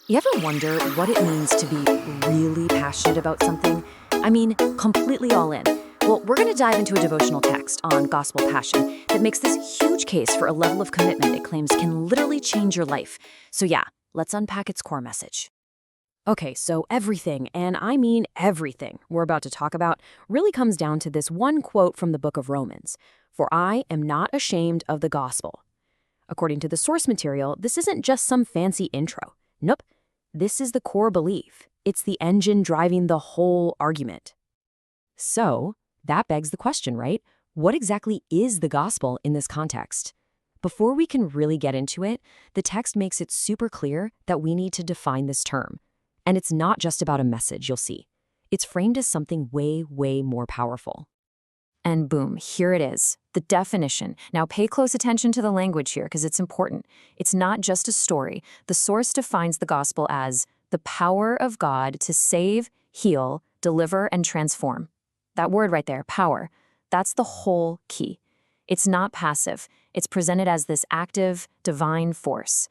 You ever wonder what it means to be really passionate about something? I mean, completely all in. Well, we're going to dive into a devotional text on gospel passion that makes this huge case for a level of commitment it claims can literally change your life. So yeah, let's unpack its core message. Okay, so everything, and I mean everything, we're about to talk about really comes down to this one quote from the book of Romans. For I am not ashamed of the gospel. According to the source material, this isn't just some fancy intro. Nope. This is the core belief. It's the engine driving the whole argument. So, that begs the question, right? What exactly is the gospel in this context? Before we can really get into it, the text makes it super clear that we need to define this term. And it's not just about a message, you'll see. It's framed as something way, way more powerful. And boom, here it is, the definition. Now pay close attention to the language here because it's important. It's not just a story. The source defines the gospel as the power of God to save, heal, deliver, and transform. That word right there, power, that's the whole key. It's not passive. It's presented as this active, divine force.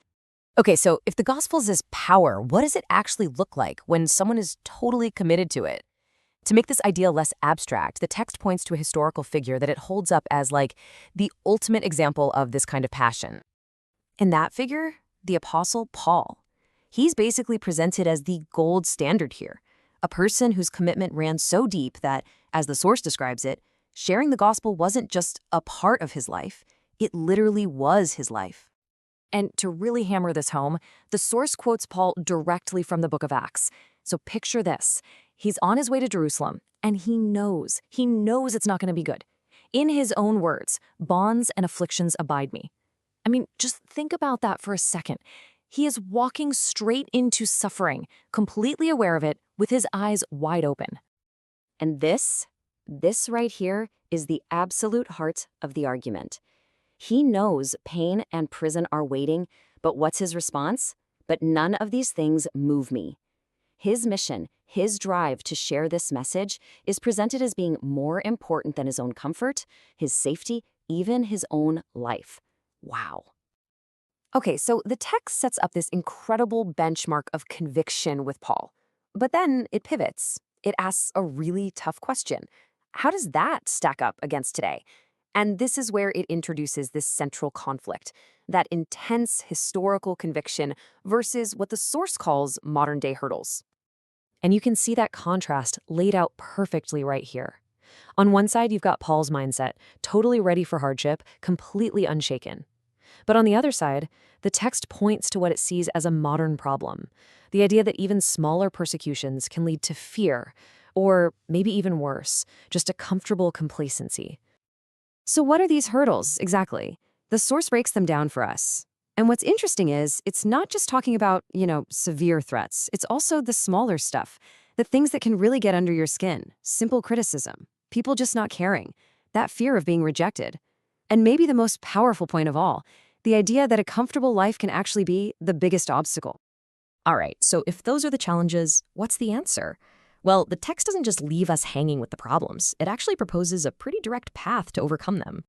Okay, so if the gospel's is power, what does it actually look like when someone is totally committed to it? To make this idea less abstract, the text points to a historical figure that it holds up as like the ultimate example of this kind of passion. And that figure, the Apostle Paul. He's basically presented as the gold standard here, a person whose commitment ran so deep that, as the source describes it, sharing the gospel wasn't just a part of his life, it literally was his life. And to really hammer this home, the source quotes Paul directly from the book of Acts. So picture this. He's on his way to Jerusalem, and he knows it's not going to be good. In his own words, bonds and afflictions abide me. I mean, just think about that for a second. He is walking straight into suffering, completely aware of it, with his eyes wide open. And this right here is the absolute heart of the argument. He knows pain and prison are waiting, but what's his response? But none of these things move me. His mission, his drive to share this message is presented as being more important than his own comfort, his safety, even his own life. Wow. Okay, so the text sets up this incredible benchmark of conviction with Paul. But then it pivots. It asks a really tough question. How does that stack up against today? And this is where it introduces this central conflict, that intense historical conviction versus what the source calls modern-day hurdles. And you can see that contrast laid out perfectly right here. On one side, you've got Paul's mindset, totally ready for hardship, completely unshaken. But on the other side, the text points to what it sees as a modern problem, the idea that even smaller persecutions can lead to fear, or maybe even worse, just a comfortable complacency. So what are these hurdles, exactly? The source breaks them down for us. And what's interesting is, it's not just talking about, severe threats. It's also the smaller stuff, the things that can really get under your skin, simple criticism, people just not caring, that fear of being rejected. And maybe the most powerful point of all, the idea that a comfortable life can actually be the biggest obstacle. All right, so if those are the challenges, what's the answer? Well, the text doesn't just leave us hanging with the problems. It actually proposes a pretty direct path to overcome them.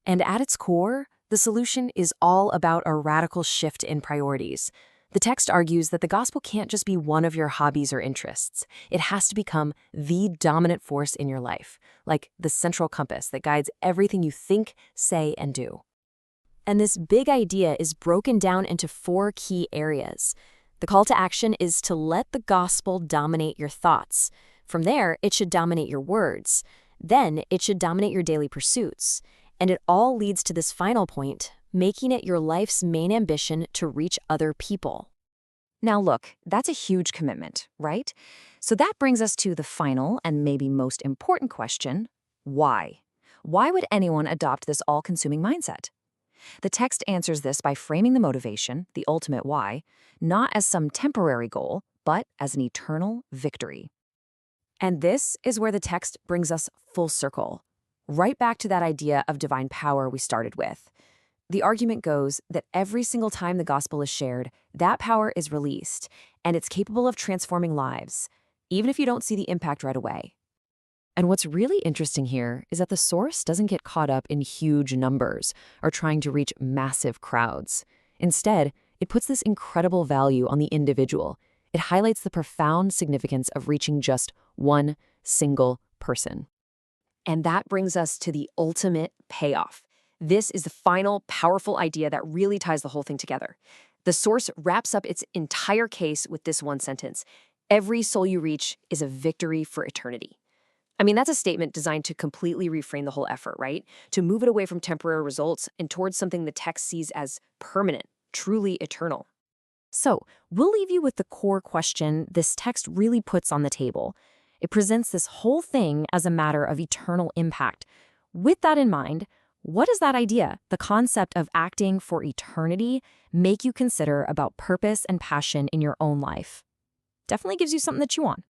And at its core, the solution is all about a radical shift in priorities. The text argues that the gospel can't just be one of your hobbies or interests. It has to become the dominant force in your life, like the central compass that guides everything you think, say, and do. And this big idea is broken down into 4 key areas. The call to action is to let the gospel dominate your thoughts. From there, it should dominate your words. Then, it should dominate your daily pursuits. And it all leads to this final point, making it your life's main ambition to reach other people. Now look, that's a huge commitment, right? So that brings us to the final and maybe most important question, why? Why would anyone adopt this all-consuming mindset? The text answers this by framing the motivation, the ultimate why, not as some temporary goal, but as an eternal victory. And this is where the text brings us full circle, right back to that idea of divine power we started with. The argument goes that every single time the gospel is shared, that power is released, and it's capable of transforming lives, even if you don't see the impact right away. And what's really interesting here is that the source doesn't get caught up in huge numbers or trying to reach massive crowds. Instead, it puts this incredible value on the individual. It highlights the profound significance of reaching just one single person. And that brings us to the ultimate payoff. This is the final, powerful idea that really ties the whole thing together. The source wraps up its entire case with this one sentence: every soul you reach is a victory for eternity. I mean, that's a statement designed to completely reframe the whole effort, right? To move it away from temporary results and towards something the text sees as permanent, truly eternal. So, we'll leave you with the core question this text really puts on the table. It presents this whole thing as a matter of eternal impact. With that in mind, what does that idea, the concept of acting for eternity, make you consider about purpose and passion in your own life? Definitely gives you something to chew on.